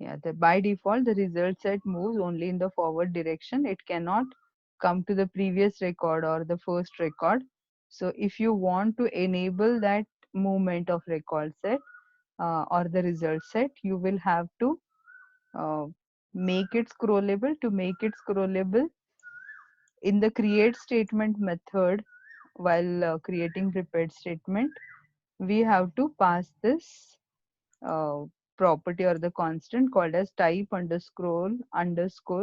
Yeah, by default, the result set moves only in the forward direction. It cannot come to the previous record or the first record. So if you want to enable that movement of record set or the result set, you will have to uh, make it scrollable. To make it scrollable, in the create statement method, while creating prepared statement, we have to pass this uh, property or the constant called as type underscore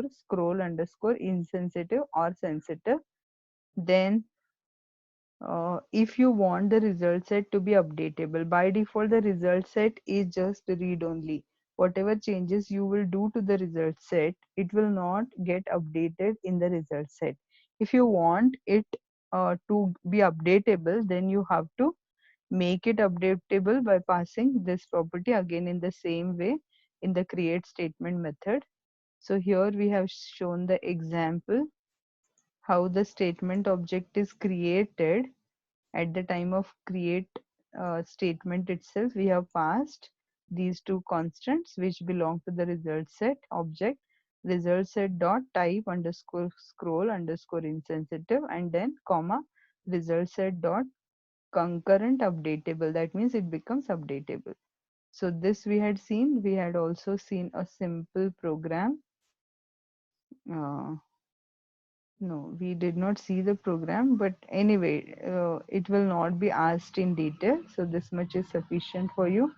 scroll underscore insensitive or sensitive. Then if you want the result set to be updatable, by default the result set is just read only. Whatever changes you will do to the result set, it will not get updated in the result set. If you want it to be updatable, then you have to make it updatable by passing this property again in the same way in the create statement method. So here we have shown the example how the statement object is created. At the time of create statement itself, we have passed these two constants which belong to the result set object, result set dot type underscore scroll underscore insensitive, and then comma result set dot concurrent updatable. That means it becomes updatable. So this we had seen. We had also seen a simple program. uh, no, we did not see the program, but anyway, it will not be asked in detail, so this much is sufficient for you.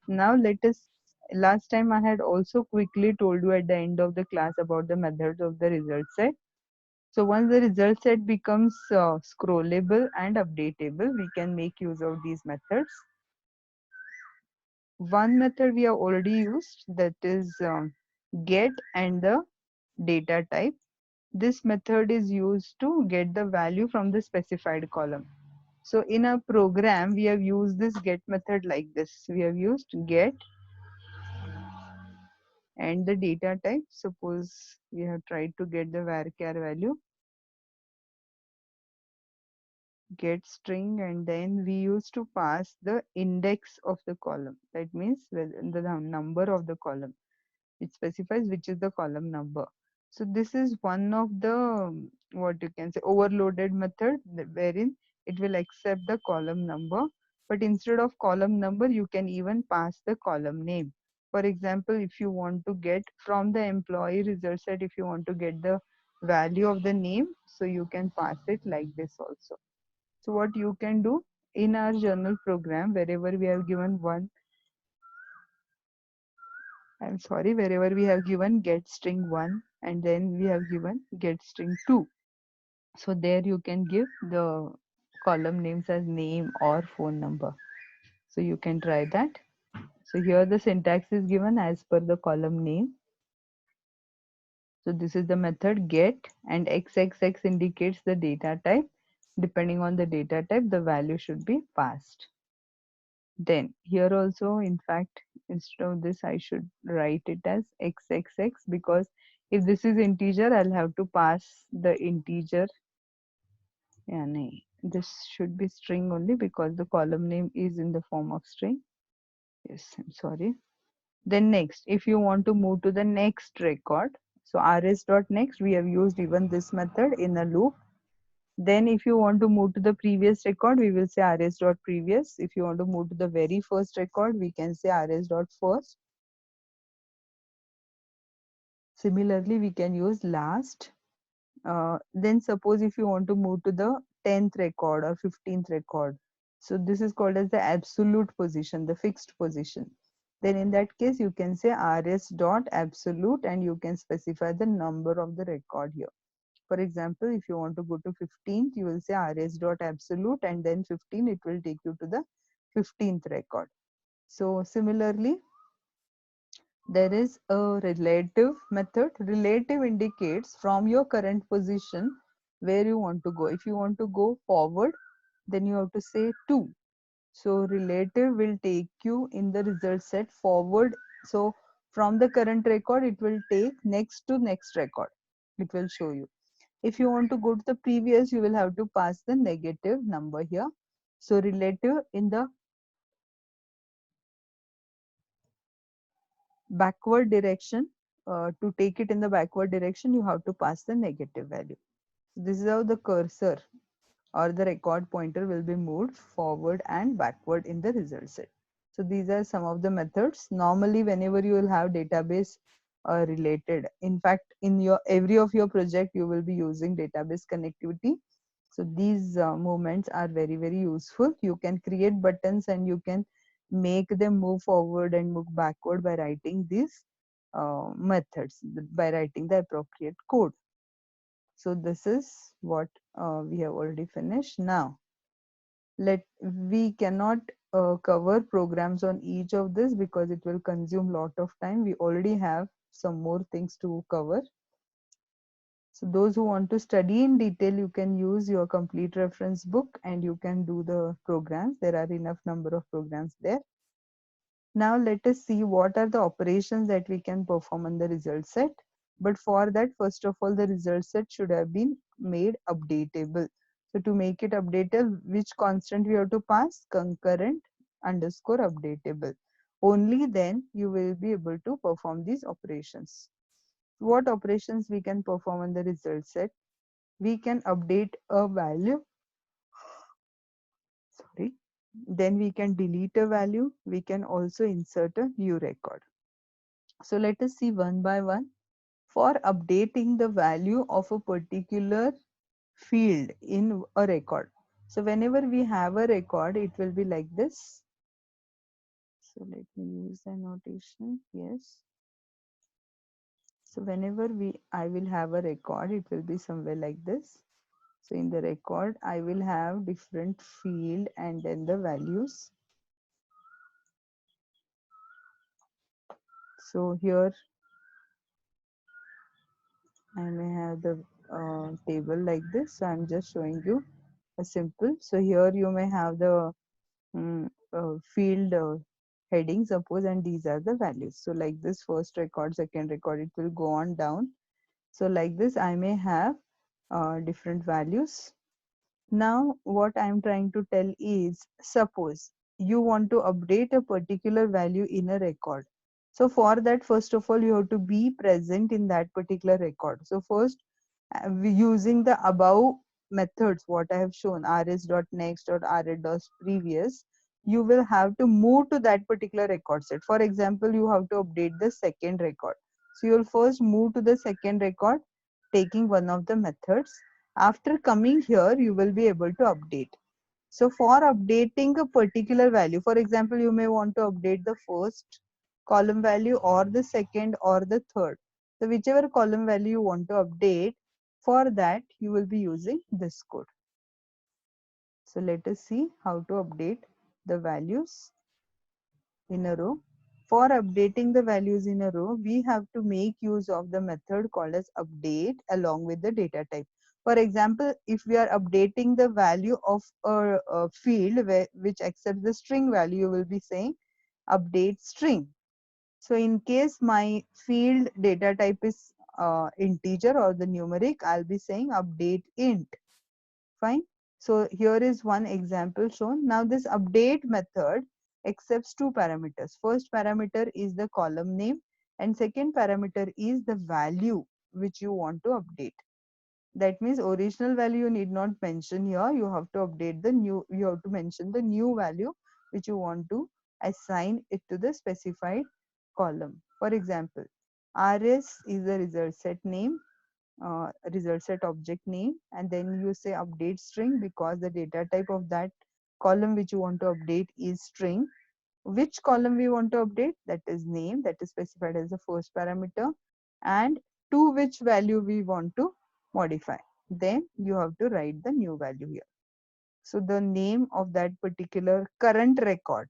Now let us, last time I had also quickly told you at the end of the class about the methods of the result set. So once the result set becomes scrollable and updatable, we can make use of these methods. One method we have already used, that is get and the data type. This method is used to get the value from the specified column. So in a program, we have used this get method like this. We have used get and the data type. Suppose we have tried to get the varchar value, get string, and then we used to pass the index of the column. That means the number of the column. It specifies which is the column number. So this is one of the what you can say overloaded method, wherein it will accept the column number, but instead of column number you can even pass the column name. For example, if you want to get from the employee result set, if you want to get the value of the name, so you can pass it like this also. So what you can do, in our journal program, wherever we have given one, I'm sorry, wherever we have given get string 1 and then we have given get string 2. So there you can give the column names as name or phone number. So you can try that. So here the syntax is given as per the column name. So this is the method get, and xxx indicates the data type. Depending on the data type, the value should be passed. Then here also, in fact, instead of this, I should write it as xxx, because if this is integer, I'll have to pass the integer. Yeah, nahi. This should be string only because the column name is in the form of string. Yes, I'm sorry. Then next, if you want to move to the next record, so rs.next, we have used even this method in a loop. Then if you want to move to the previous record, we will say rs.previous. If you want to move to the very first record, we can say rs.first. Similarly, we can use last. Then suppose if you want to move to the 10th record or 15th record. So this is called as the absolute position, the fixed position. Then in that case, you can say rs.absolute and you can specify the number of the record here. For example, if you want to go to 15th, you will say rs.absolute and then 15, it will take you to the 15th record. So similarly, there is a relative method. Relative indicates from your current position where you want to go. If you want to go forward, then you have to say 2. So relative will take you in the result set forward. So from the current record, it will take next to next record. It will show you. If you want to go to the previous, you will have to pass the negative number here. So relative in the backward direction, to take it in the backward direction, you have to pass the negative value. This is how the cursor or the record pointer will be moved forward and backward in the result set. So these are some of the methods. Normally, whenever you will have database related, in fact, in your every of your project, you will be using database connectivity. So these movements are very useful. You can create buttons and you can make them move forward and move backward by writing these methods, by writing the appropriate code. So this is what we have already finished. Now we cannot cover programs on each of this because it will consume lot of time. We already have some more things to cover. So those who want to study in detail, you can use your complete reference book and you can do the programs. There are enough number of programs there. Now let us see what are the operations that we can perform on the result set. But for that, first of all, the result set should have been made updatable. So to make it updatable, which constant we have to pass? Concurrent underscore updatable. Only then you will be able to perform these operations. What operations we can perform on the result set? We can update a value, sorry, then we can delete a value, we can also insert a new record. So let us see one by one. For updating the value of a particular field in a record. So whenever we have a record, it will be like this. So let me use the notation. Yes. So whenever I will have a record, it will be somewhere like this. So in the record, I will have different field and then the values. So here I may have the table like this. So I'm just showing you a simple. So here you may have the field heading, suppose, and these are the values. So like this, first record, second record, it will go on down. So like this, I may have different values. Now, what I'm trying to tell is, suppose you want to update a particular value in a record. So for that, first of all, you have to be present in that particular record. So first, using the above methods, what I have shown, rs.next.rs.previous, you will have to move to that particular record set. For example, you have to update the second record. So you'll first move to the second record, taking one of the methods. After coming here, you will be able to update. So for updating a particular value, for example, you may want to update the first column value or the second or the third. So whichever column value you want to update, for that you will be using this code. So let us see how to update the values in a row. For updating the values in a row, we have to make use of the method called as update along with the data type. For example, if we are updating the value of a field which accepts the string value, you will be saying update string. So in case my field data type is integer or the numeric, I'll be saying update int. Fine. So here is one example shown. Now this update method accepts two parameters. First parameter is the column name and second parameter is the value which you want to update. That means original value you need not mention here. You have to update the new, you have to mention the new value which you want to assign it to the specified column. For example, RS is the result set name, result set object name, and then you say update string because the data type of that column which you want to update is string. Which column we want to update? That is name, that is specified as the first parameter, and to which value we want to modify. Then you have to write the new value here. So the name of that particular current record.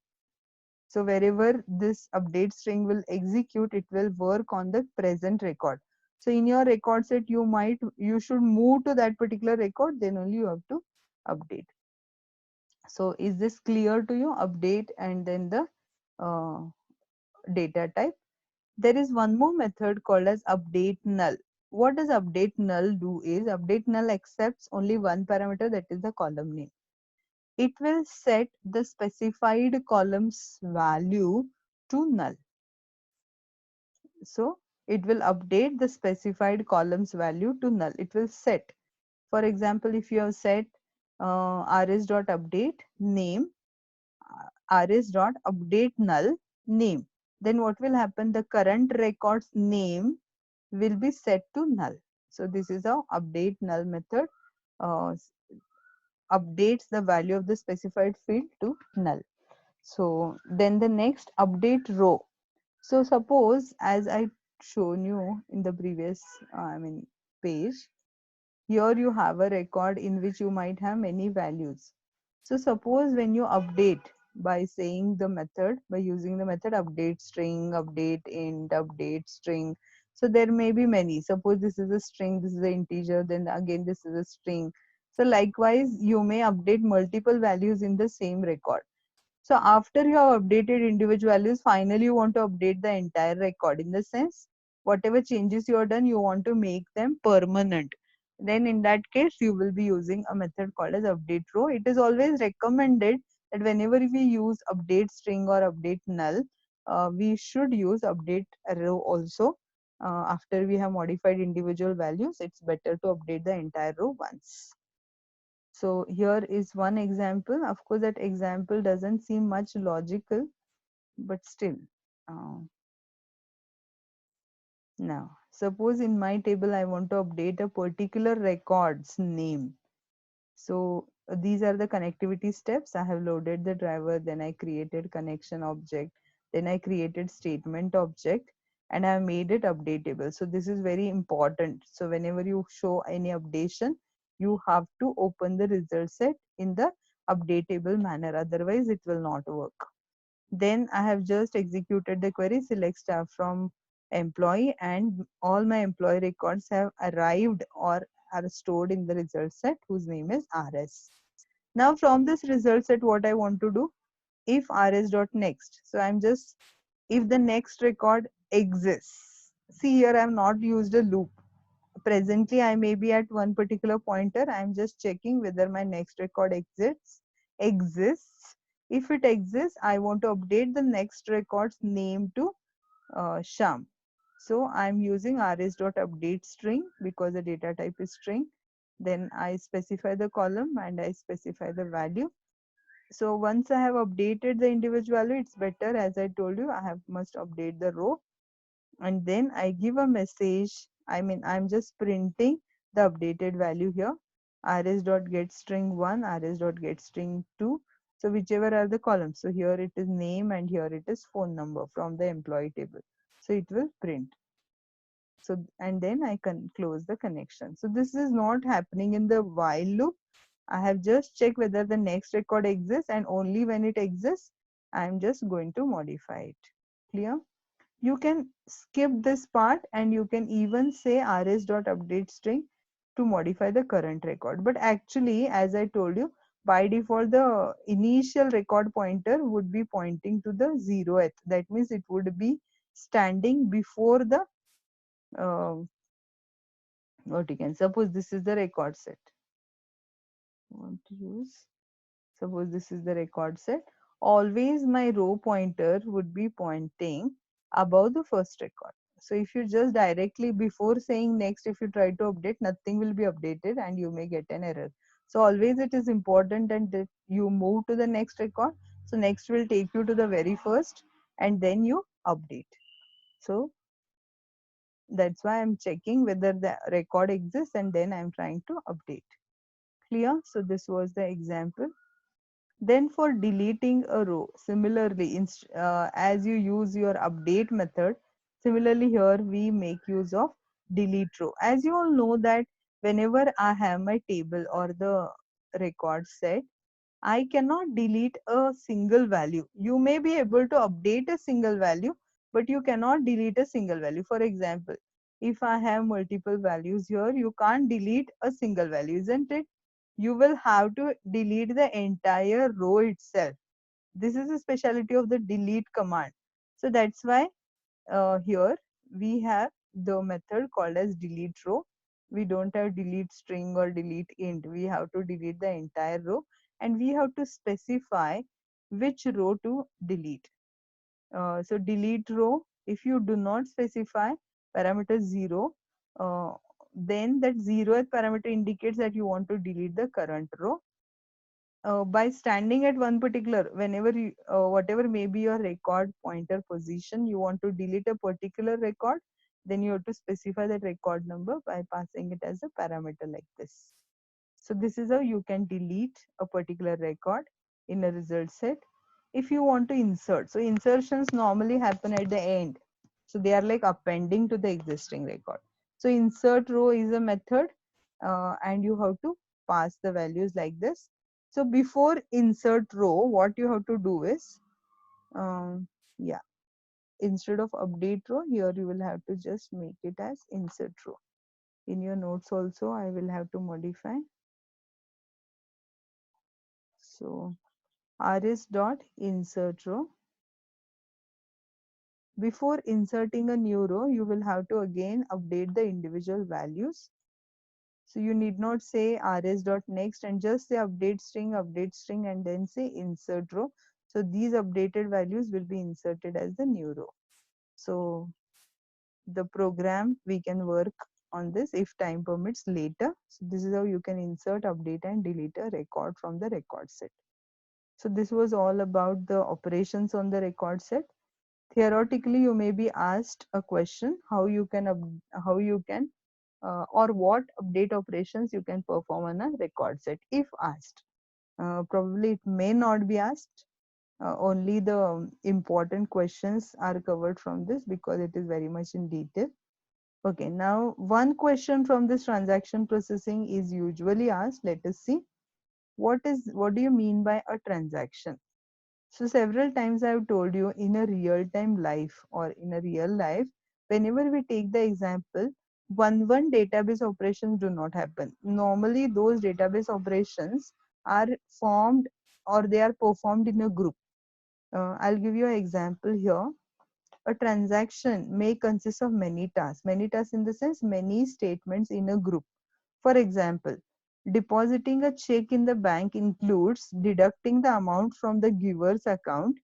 So wherever this update string will execute, it will work on the present record. So in your record set, you should move to that particular record, then only you have to update. So is this clear to you? Update and then the uh, data type. There is one more method called as update null. What does update null do is, update null accepts only one parameter, that is the column name. It will set the specified column's value to null. So it will update the specified column's value to null. It will set. For example, if you have set rs.update name, rs.update null name, then what will happen? The current record's name will be set to null. So this is how update null method uh, updates the value of the specified field to null. So then the next update row. So suppose as I shown you in the previous page, here you have a record in which you might have many values. So suppose when you update by saying the method, by using the method update string, update int, update string. So there may be many. Suppose this is a string, this is an integer, then again this is a string. So likewise, you may update multiple values in the same record. So after you have updated individual values, finally you want to update the entire record. In the sense, whatever changes you have done, you want to make them permanent. Then in that case, you will be using a method called as update row. It is always recommended that whenever we use update string or update null, we should use update row also. After we have modified individual values, it's better to update the entire row once. So here is one example. Of course, that example doesn't seem much logical, but still. Uh, Now, suppose in my table I want to update a particular record's name. So these are the connectivity steps. I have loaded the driver, then I created connection object, then I created statement object, and I have made it updatable. So this is very important. So whenever you show any updation, you have to open the result set in the updatable manner. Otherwise, it will not work. Then I have just executed the query select staff from employee, and all my employee records have arrived or are stored in the result set whose name is RS. Now from this result set, what I want to do, if rs.next. So I'm just, if the next record exists. See here I have not used a loop. Presently I may be at one particular pointer. I'm just checking whether my next record exists. If it exists, I want to update the next record's name to Sham. So I'm using rs.update string because the data type is string. Then I specify the column and I specify the value. So once I have updated the individual value, it's better, as I told you, I have must update the row, and then I give a message. I'm just printing the updated value here. rs.getString1, rs.getString2. So whichever are the columns. So here it is name and here it is phone number from the employee table. So it will print. So and then I can close the connection. So this is not happening in the while loop. I have just checked whether the next record exists, and only when it exists, I'm just going to modify it. Clear? You can skip this part and you can even say rs.update string to modify the current record. But actually, as I told you, by default, the initial record pointer would be pointing to the 0th. That means it would be standing before the uh, what you can suppose this is the record set. Want to use? Suppose this is the record set. Always my row pointer would be pointing above the first record. So if you just directly before saying next, if you try to update, nothing will be updated and you may get an error. So always it is important that you move to the next record. So next will take you to the very first and then you update. So that's why I'm checking whether the record exists and then I'm trying to update. Clear? So this was the example. Then for deleting a row, similarly, as you use your update method, similarly here we make use of delete row. As you all know that whenever I have my table or the record set, I cannot delete a single value. You may be able to update a single value, but you cannot delete a single value. For example, if I have multiple values here, you can't delete a single value, isn't it? You will have to delete the entire row itself. This is the specialty of the delete command. So that's why here we have the method called as delete row. We don't have delete string or delete int. We have to delete the entire row and we have to specify which row to delete. So delete row If you do not specify parameter 0, uh, then that 0th parameter indicates that you want to delete the current row. By standing at one particular, whenever you, whatever may be your record pointer position, you want to delete a particular record, then you have to specify that record number by passing it as a parameter like this. So this is how you can delete a particular record in a result set. If you want to insert, so insertions normally happen at the end. So they are like appending to the existing record. So insert row is a method, and you have to pass the values like this. So before insert row, what you have to do is, yeah, instead of update row, here you will have to just make it as insert row. In your notes also, I will have to modify. So rs dot insert row. Before inserting a new row, you will have to again update the individual values. So you need not say rs dot next and just say update string, and then say insert row. So these updated values will be inserted as the new row. So the program, we can work on this if time permits later. So this is how you can insert, update and delete a record from the record set. So this was all about the operations on the record set. Theoretically, you may be asked a question how you can or what update operations you can perform on a record set if asked. Probably it may not be asked. Only the important questions are covered from this because it is very much in detail. Okay, now one question from this transaction processing is usually asked. Let us see. What do you mean by a transaction? So several times I have told you, in a real-time life or in a real life, whenever we take the example, one database operations do not happen. Normally those database operations are formed or they are performed in a group. I'll give you an example here. A transaction may consist of many tasks in the sense many statements in a group. For example, depositing a check in the bank includes deducting the amount from the giver's account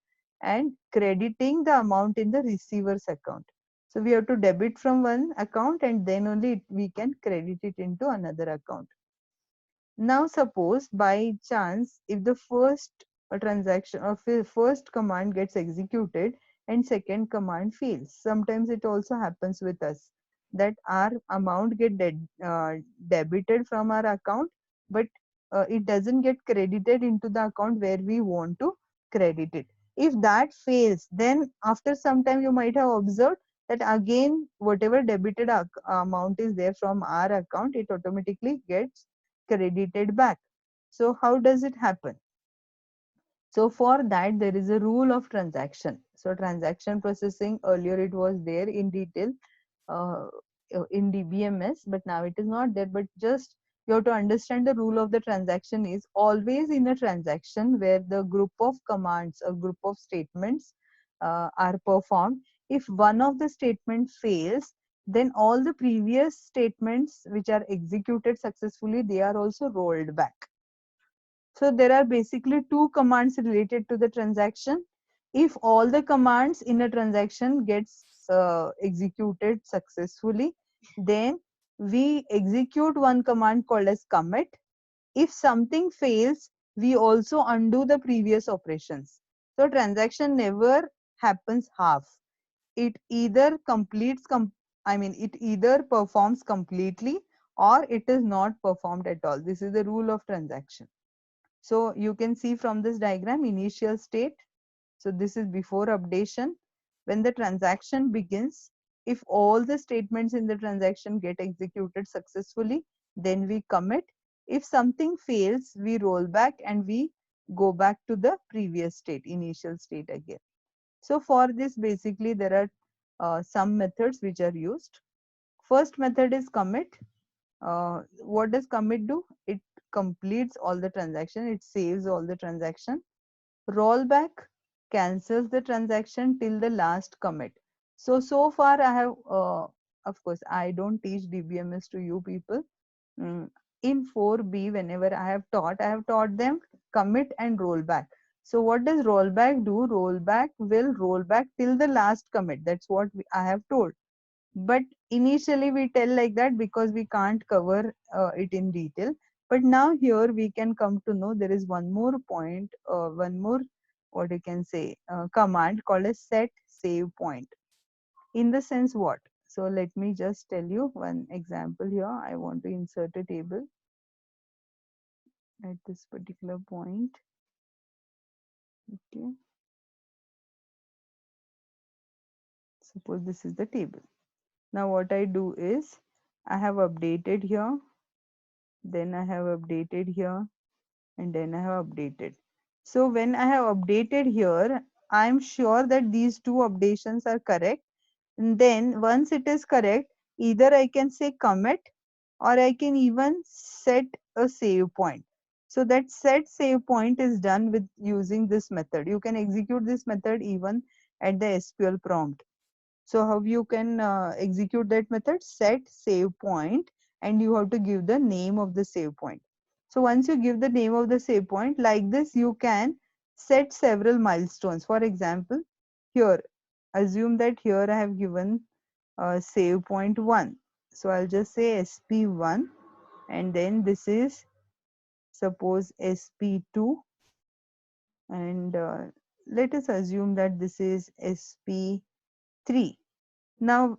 and crediting the amount in the receiver's account. So we have to debit from one account and then only we can credit it into another account. Now suppose by chance if the first transaction or first command gets executed and second command fails. Sometimes it also happens with us that our amount get debited from our account, but it doesn't get credited into the account where we want to credit it. If that fails, then after some time you might have observed that again whatever debited amount is there from our account, it automatically gets credited back. So how does it happen? So for that there is a rule of transaction. So transaction processing, earlier it was there in detail uh, in DBMS, but now it is not there. But just you have to understand the rule of the transaction is always in a transaction where the group of commands, a group of statements are performed. If one of the statement fails, then all the previous statements which are executed successfully, they are also rolled back. So there are basically two commands related to the transaction. If all the commands in a transaction gets executed successfully, then we execute one command called as commit. If something fails, we also undo the previous operations. So transaction never happens half. It either it either performs completely or it is not performed at all. This is the rule of transaction. So you can see from this diagram initial state. So this is before updation. When the transaction begins, if all the statements in the transaction get executed successfully, then we commit. If something fails, we roll back and we go back to the previous state, initial state again. So for this, basically there are some methods which are used. First method is commit. What does commit do? It completes all the transaction, it saves all the transaction. Rollback cancels the transaction till the last commit. So far I have, of course, I don't teach DBMS to you people. In 4B, whenever I have taught them commit and rollback. So what does rollback do? Rollback will roll back till the last commit. That's what I have told. But initially we tell like that because we can't cover it in detail. But now here we can come to know there is one more point, one more, what you can say, command called as set save point. In the sense what? So let me just tell you one example here. I want to insert a table at this particular point. Okay. Suppose this is the table. Now what I do is I have updated here, then I have updated here, and then I have updated. So when I have updated here, I am sure that these two updations are correct. And then once it is correct, either I can say commit or I can even set a save point. So that set save point is done with using this method. You can execute this method even at the SQL prompt. So how you can execute that method? Set save point, and you have to give the name of the save point. So once you give the name of the save point, like this, you can set several milestones. For example, here, assume that here I have given save point 1. So I'll just say SP1, and then this is suppose SP2, and let us assume that this is SP3. Now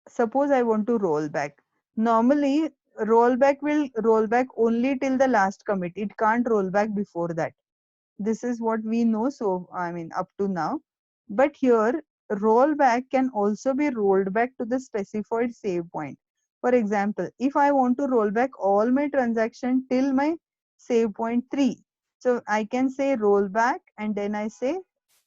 suppose I want to roll back. Normally, rollback will roll back only till the last commit. It can't roll back before that. This is what we know. So, I mean, up to now. But here, rollback can also be rolled back to the specified save point. For example, if I want to roll back all my transaction till my save point 3, so I can say rollback and then I say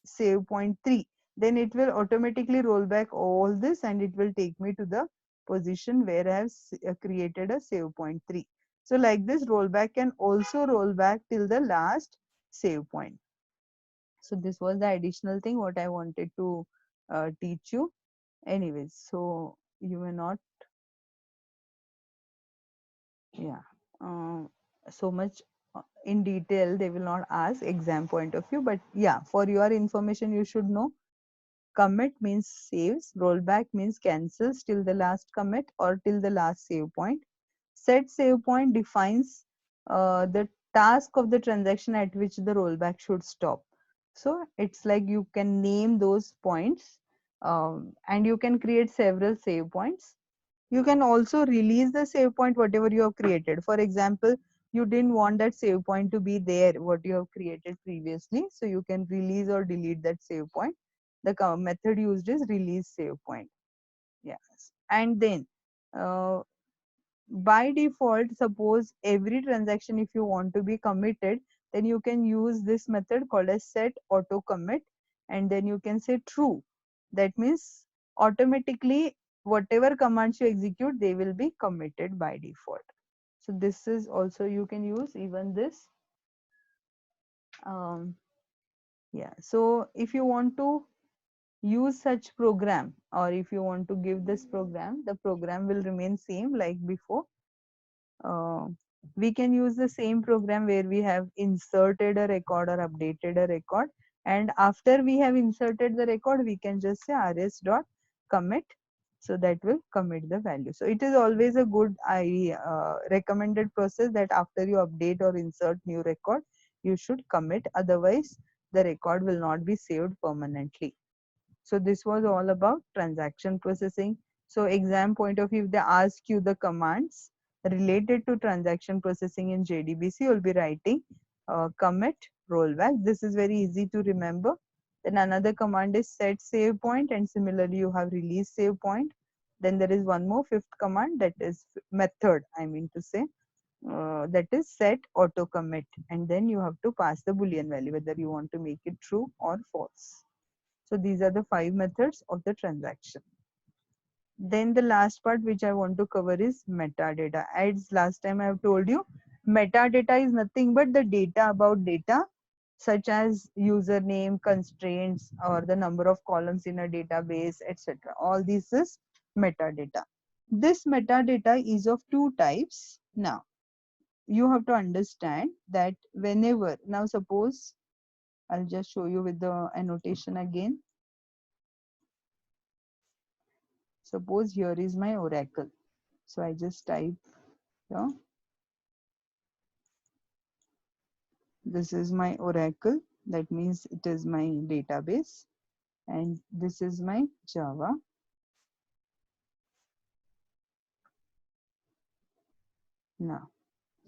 save point 3. Then it will automatically roll back all this and it will take me to the position where I have created a save point 3. So like this, rollback can also roll back till the last save point. So this was the additional thing what I wanted to teach you. Anyways, so you may not, yeah, so much in detail they will not ask exam point of view, but yeah, for your information you should know. Commit means saves, rollback means cancels till the last commit or till the last save point. Set save point defines the task of the transaction at which the rollback should stop. So it's like you can name those points, and you can create several save points. You can also release the save point whatever you have created. For example, you didn't want that save point to be there what you have created previously, so you can release or delete that save point. The method used is release save point. Yes. And then uh, by default, suppose every transaction if you want to be committed, then you can use this method called as set auto commit, and then you can say true. That means automatically whatever commands you execute, they will be committed by default. So this is also you can use even this. um, yeah, so if you want to use such program, or if you want to give this program, the program will remain same like before. uh, we can use the same program where we have inserted a record or updated a record, and after we have inserted the record we can just say rs dot commit, so that will commit the value. So it is always a good recommended process that after you update or insert new record you should commit, otherwise the record will not be saved permanently. So this was all about transaction processing. So exam point of view, if they ask you the commands related to transaction processing in JDBC, you'll be writing commit, rollback. This is very easy to remember. Then another command is set save point, and similarly you have release save point. Then there is one more fifth command, that is method, I mean to say, that is set auto commit, and then you have to pass the boolean value whether you want to make it true or false. So these are the 5 methods of the transaction. Then the last part which I want to cover is metadata. As last time I have told you, metadata is nothing but the data about data, such as username, constraints, or the number of columns in a database, etc. All this is metadata. This metadata is of two types. Now, you have to understand that whenever, now suppose I'll just show you with the annotation again. Suppose here is my Oracle. So I just type here. This is my Oracle. That means it is my database. And this is my Java. Now,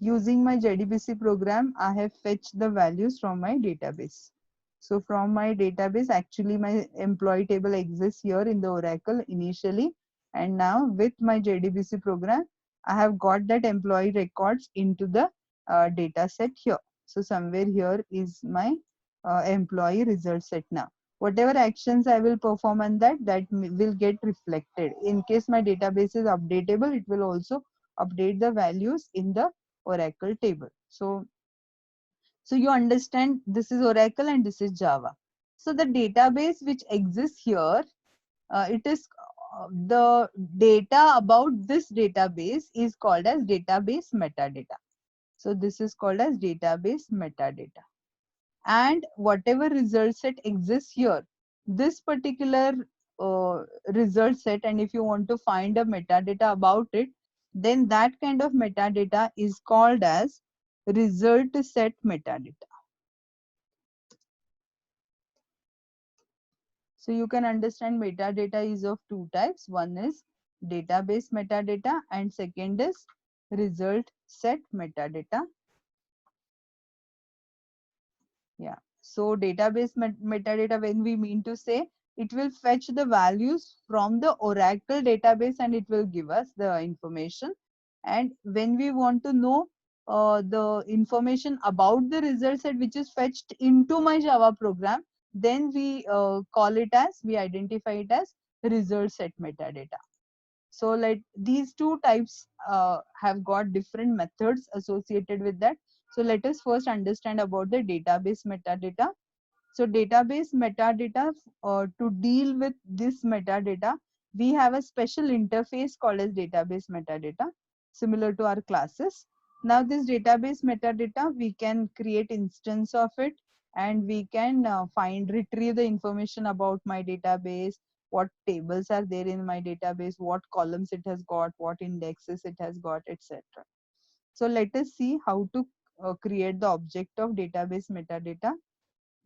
using my JDBC program, I have fetched the values from my database. So from my database, actually my employee table exists here in the Oracle initially. And now with my JDBC program, I have got that employee records into the data set here. So somewhere here is my employee result set now. Whatever actions I will perform on that, will get reflected. In case my database is updatable, it will also update the values in the Oracle table. So you understand this is Oracle and this is Java. So the database which exists here, it is the data about this database is called as database metadata. So this is called as database metadata. And whatever result set exists here, this particular result set, and if you want to find a metadata about it, then that kind of metadata is called as result set metadata. So you can understand metadata is of two types. One is database metadata and second is result set metadata. Yeah. So database metadata, when we mean to say, it will fetch the values from the Oracle database and it will give us the information. And when we want to know the information about the result set which is fetched into my Java program, then we we identify it as result set metadata. So like these two types have got different methods associated with that. So let us first understand about the database metadata. So database metadata, to deal with this metadata, we have a special interface called as database metadata, similar to our classes. Now this database metadata, we can create instance of it and we can retrieve the information about my database, what tables are there in my database, what columns it has got, what indexes it has got, etc. So let us see how to create the object of database metadata.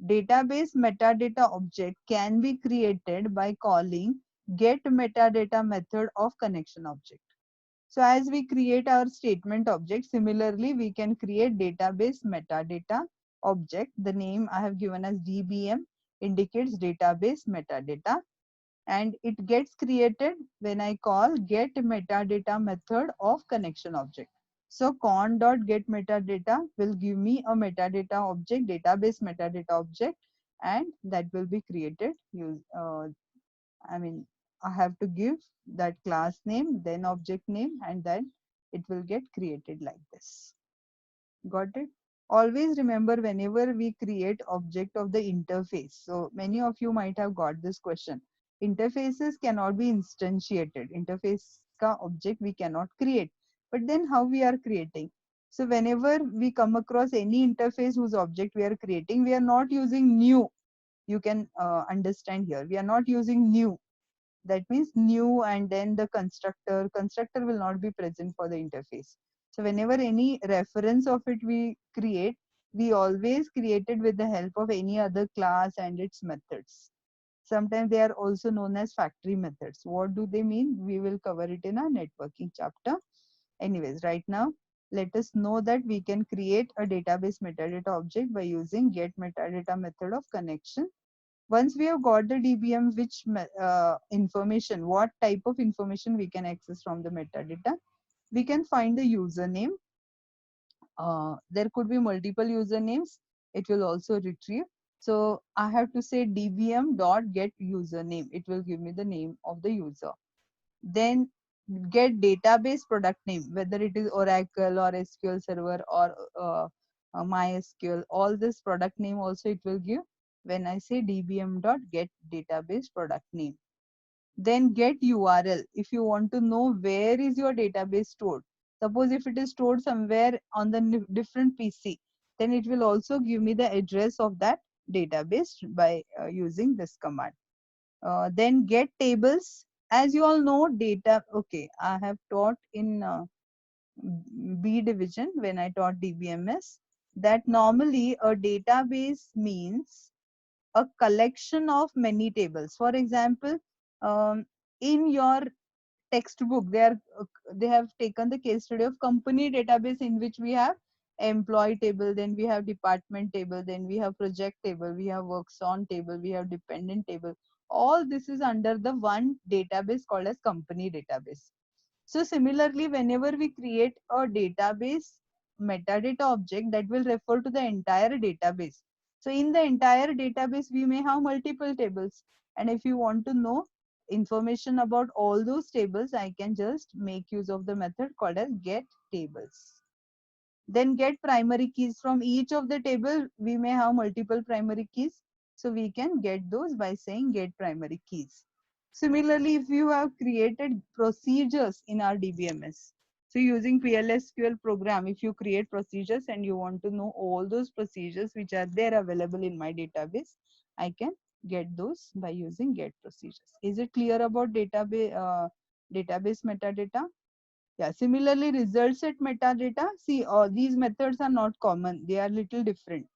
Database metadata object can be created by calling get metadata method of connection object. So as we create our statement object, similarly we can create database metadata object. The name I have given as DBM indicates database metadata, and it gets created when I call get metadata method of connection object. So con.getMetadata will give me a metadata object, database metadata object, and that will be created. I have to give that class name, then object name, and then it will get created like this. Got it? Always remember whenever we create object of the interface. So many of you might have got this question. Interfaces cannot be instantiated. Interface ka object we cannot create. But then how we are creating? So whenever we come across any interface whose object we are creating, we are not using new. You can understand here. We are not using new. That means new and then the constructor will not be present for the interface. So whenever any reference of it we create, we always create it with the help of any other class and its methods. Sometimes they are also known as factory methods. What do they mean? We will cover it in our networking chapter. Anyways, right now let us know that we can create a database metadata object by using get metadata method of connection. Once we have got the DBM, which information, what type of information we can access from the metadata, we can find the username. There could be multiple usernames. It will also retrieve. So I have to say dbm dot get username. It will give me the name of the user. Then get database product name, whether it is Oracle or SQL Server or MySQL. All this product name also it will give when I say dbm dot get database product name. Then get URL. If you want to know where is your database stored, suppose if it is stored somewhere on the different PC, then it will also give me the address of that database by using this command. Then get tables. As you all know, data. Okay, I have taught in B division when I taught DBMS that normally a database means a collection of many tables. For example, in your textbook they have taken the case study of company database, in which we have employee table, then we have department table, then we have project table, we have works on table, we have dependent table. All this is under the one database called as company database. So similarly, whenever we create a database metadata object, that will refer to the entire database. So in the entire database, we may have multiple tables. And if you want to know information about all those tables, I can just make use of the method called as get tables. Then get primary keys. From each of the table, we may have multiple primary keys. So we can get those by saying get primary keys. Similarly, if you have created procedures in our DBMS, so using PLSQL program, if you create procedures and you want to know all those procedures which are there available in my database, I can get those by using get procedures. Is it clear about database metadata? Yeah, similarly, result set metadata. See, these methods are not common. They are little different.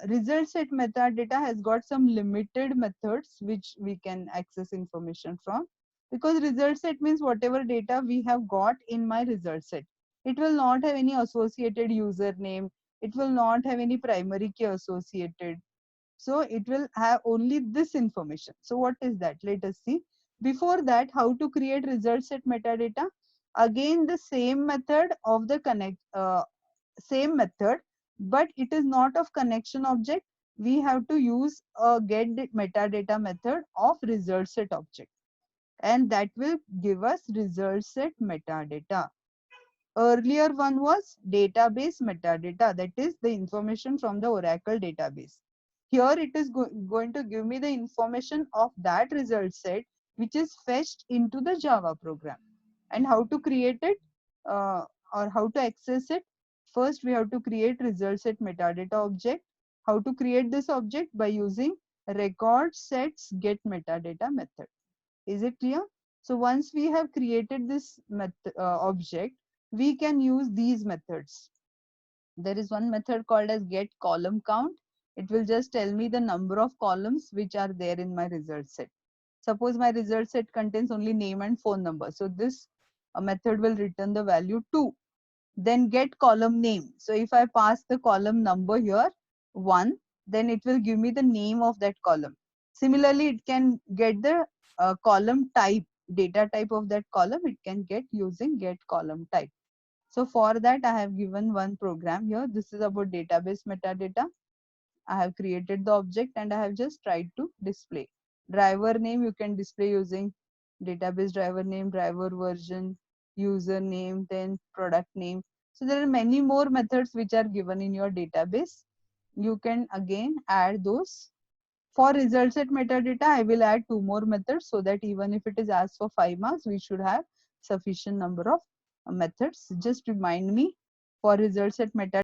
Result set metadata has got some limited methods which we can access information from, because result set means whatever data we have got in my result set. It will not have any associated username. It will not have any primary key associated. So it will have only this information. So what is that? Let us see. Before that, how to create result set metadata? Again, the same method of the same method, but it is not of connection object. We have to use a get metadata method of result set object, and that will give us result set metadata. Earlier one was database metadata, that is the information from the Oracle database. Here it is going to give me the information of that result set which is fetched into the Java program. And how to create it or how to access it? First we have to create result set metadata object. How to create this object? By using record sets get metadata method. Is it clear? So once we have created this object, we can use these methods. There is one method called as get column count. It will just tell me the number of columns which are there in my result set. Suppose my result set contains only name and phone number. So this method will return the value 2. Then get column name. So if I pass the column number here, 1, then it will give me the name of that column. Similarly, it can get the column type, data type of that column, it can get using get column type. So for that, I have given one program here. This is about database metadata. I have created the object and I have just tried to display. Driver name you can display using database driver name, driver version, username, then product name. So there are many more methods which are given in your database. You can again add those. For result set metadata, I will add 2 more methods so that even if it is asked for 5 marks, we should have sufficient number of methods. Just remind me, for result set metadata,